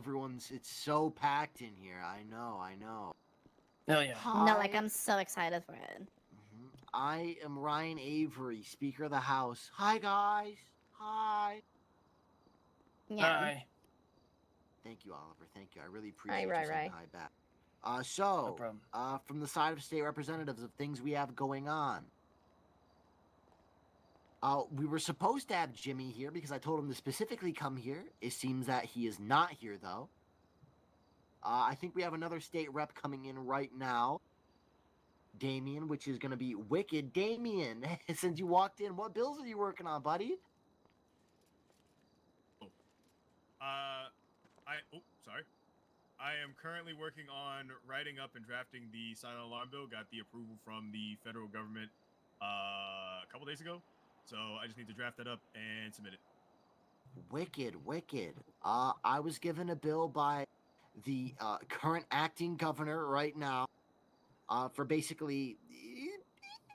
It's so packed in here. I know. Hell yeah. No, like Hi. I'm so excited for it. I am Ryan Avery, Speaker of the House. Hi, guys. Hi. Yeah. Hi. Thank you, Oliver. Thank you. I really Hi, appreciate you saying right. hi back. No problem. From the side of state representatives of things we have going on. We were supposed to have Jimmy here because I told him to specifically come here. It seems that he is not here, though. I think we have another state rep coming in right now. Damien, which is going to be Wicked. Damien, since you walked in, what bills are you working on, buddy? Sorry. I am currently working on writing up and drafting the silent alarm bill. Got the approval from the federal government a couple days ago. So I just need to draft that up and submit it. Wicked. I was given a bill by the current acting governor right now for basically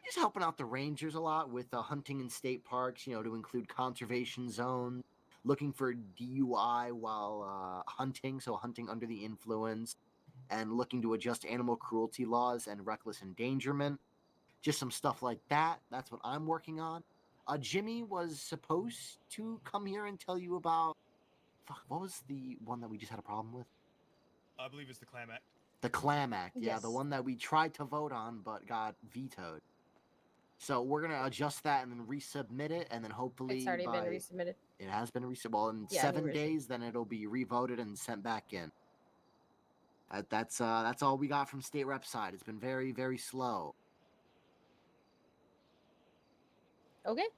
just helping out the rangers a lot with hunting in state parks, to include conservation zones, looking for DUI while hunting, so hunting under the influence, and looking to adjust animal cruelty laws and reckless endangerment. Just some stuff like that. That's what I'm working on. Jimmy was supposed to come here and tell you about. Fuck, what was the one that we just had a problem with? I believe it's the Clam Act. The Clam Act, yeah, the Yes. one that we tried to vote on but got vetoed. So we're gonna adjust that and then resubmit it, and then hopefully It's already by been resubmitted. it has been resubmitted. Well, in Yeah, 7 he days, then it'll be revoted and sent back in. That's all we got from state rep side. It's been very, very slow. Okay.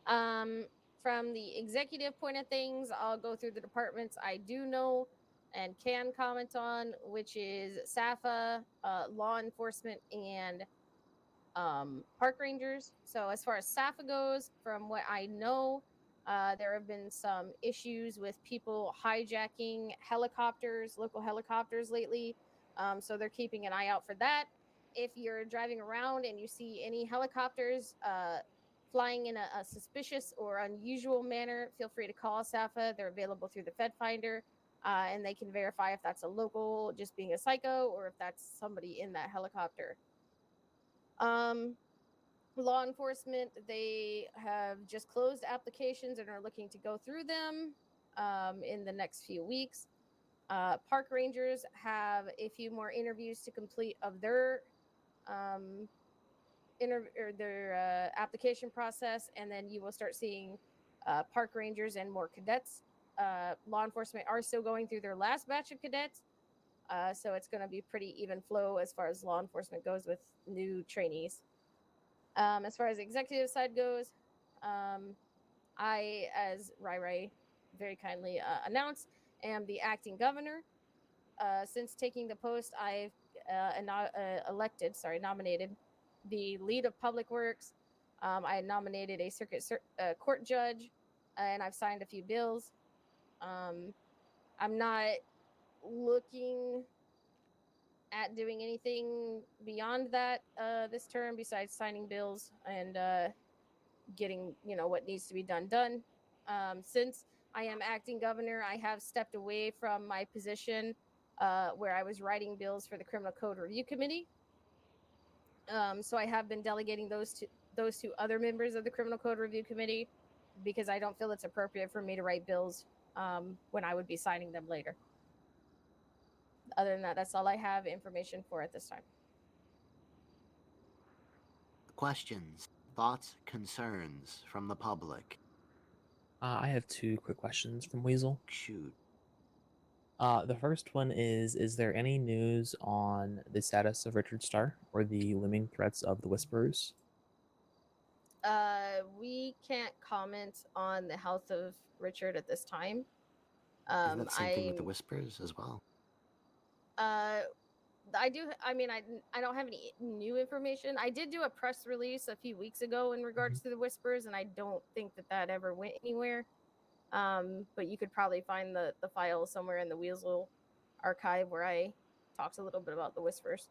From the executive point of things, I'll go through the departments I do know and can comment on, which is SAFA, law enforcement, and park rangers. So as far as SAFA goes, from what I know, there have been some issues with people hijacking helicopters, local helicopters lately. So they're keeping an eye out for that. If you're driving around and you see any helicopters flying in a suspicious or unusual manner, feel free to call SAFA. They're available through the Fed Finder, and they can verify if that's a local just being a psycho or if that's somebody in that helicopter. Law enforcement, they have just closed applications and are looking to go through them in the next few weeks. Park rangers have a few more interviews to complete of their application process, and then you will start seeing park rangers and more cadets. Law enforcement are still going through their last batch of cadets, so it's going to be pretty even flow as far as law enforcement goes with new trainees. As far as the executive side goes, I, as Rai very kindly announced, am the acting governor. Since taking the post, I've nominated the lead of public works. I nominated a circuit court judge, and I've signed a few bills. I'm not looking at doing anything beyond that this term besides signing bills and getting what needs to be done. Since I am acting governor, I have stepped away from my position where I was writing bills for the Criminal Code Review Committee. So I have been delegating those to other members of the Criminal Code Review Committee because I don't feel it's appropriate for me to write bills when I would be signing them later. Other than that, that's all I have information for at this time. Questions, thoughts, concerns from the public. I have two quick questions from Weasel. Shoot. The first one is there any news on the status of Richard Starr or the looming threats of the Whisperers? We can't comment on the health of Richard at this time. Isn't that the same thing with the Whispers as well? I do. I mean, I don't have any new information. I did do a press release a few weeks ago in regards to the Whispers, and I don't think that ever went anywhere. But you could probably find the file somewhere in the Weasel archive where I talked a little bit about the Whispers.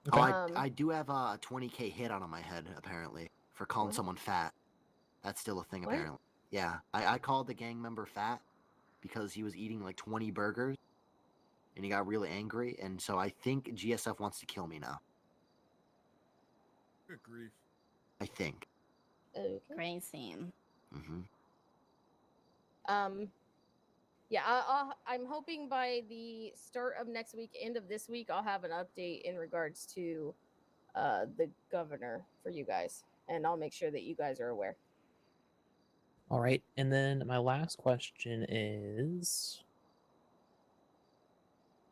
Okay. Oh, I do have a 20K hit on my head, apparently, for calling someone fat. That's still a thing, What? apparently. Yeah, I called the gang member fat because he was eating like 20 burgers, and he got really angry, and so I think GSF wants to kill me now. Good grief. I think. Okay. Crazy. Mm-hmm. Yeah, I'm hoping by the start of next week, end of this week, I'll have an update in regards to the governor for you guys, and I'll make sure that you guys are aware. All right, and then my last question is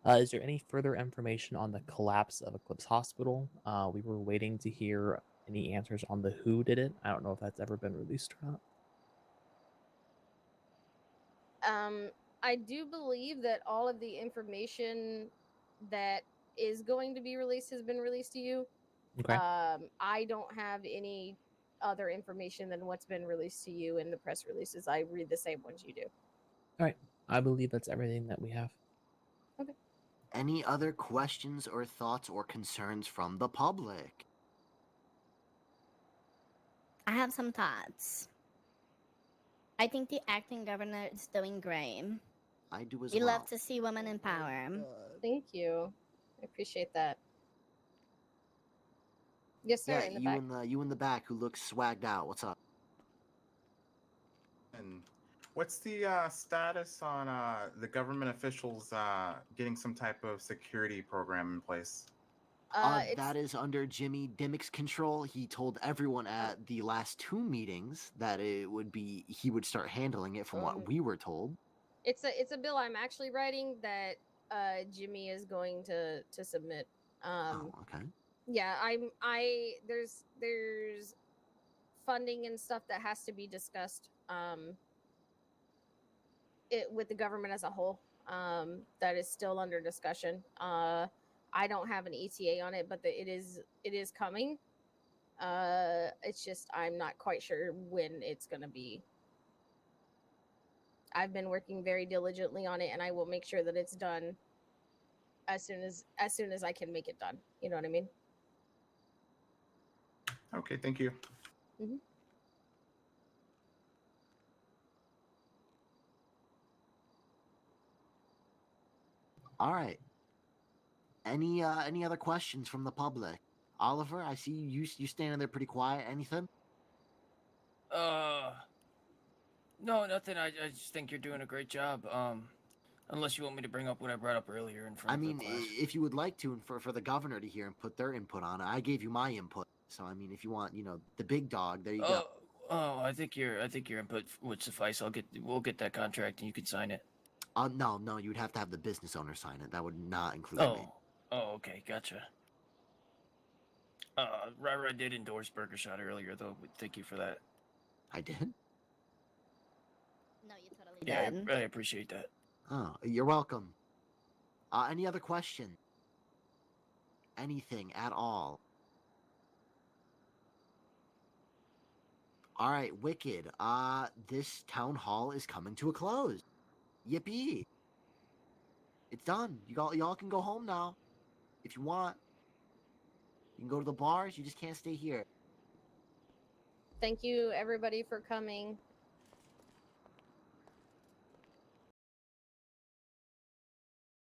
there any further information on the collapse of Eclipse Hospital? We were waiting to hear any answers on the who did it. I don't know if that's ever been released or not. I do believe that all of the information that is going to be released has been released to you. Okay. I don't have any other information than what's been released to you in the press releases. I read the same ones you do. All right. I believe that's everything that we have. Any other questions or thoughts or concerns from the public? I have some thoughts. I think the acting governor is doing great. I do as We well. love to see women in power. Thank you. I appreciate that. Yes, sir. Yeah, in the back. you in the back who looks swagged out. What's up? And what's the status on the government officials getting some type of security program in place? That is under Jimmy Dimmick's control. He told everyone at the last 2 meetings that he would start handling it from what we were told. It's a bill I'm actually writing that Jimmy is going to submit. Okay. Yeah, there's funding and stuff that has to be discussed with the government as a whole. That is still under discussion. I don't have an ETA on it, but it is coming. It's just I'm not quite sure when it's gonna be. I've been working very diligently on it, and I will make sure that it's done as soon as I can make it done. You know what I mean? Okay, thank you. Mm-hmm. All right. Any other questions from the public? Oliver, I see you standing there pretty quiet. Anything? No, nothing. I just think you're doing a great job. Unless you want me to bring up what I brought up earlier in front I of mean, the class. if you would like to, and for the governor to hear and put their input on it, I gave you my input. So I mean, if you want, the big dog, there you go. Oh, I think your input would suffice. We'll get that contract and you can sign it. No, you would have to have the business owner sign it. That would not include me. Oh, okay, gotcha. Ryra did endorse Burger Shot earlier, though. Thank you for that. I did? No, you totally Yeah, did. I appreciate that. Oh, you're welcome. Any other question? Anything at all? All right, Wicked. This town hall is coming to a close. Yippee! It's done. Y'all can go home now, if you want. You can go to the bars. You just can't stay here. Thank you, everybody, for coming.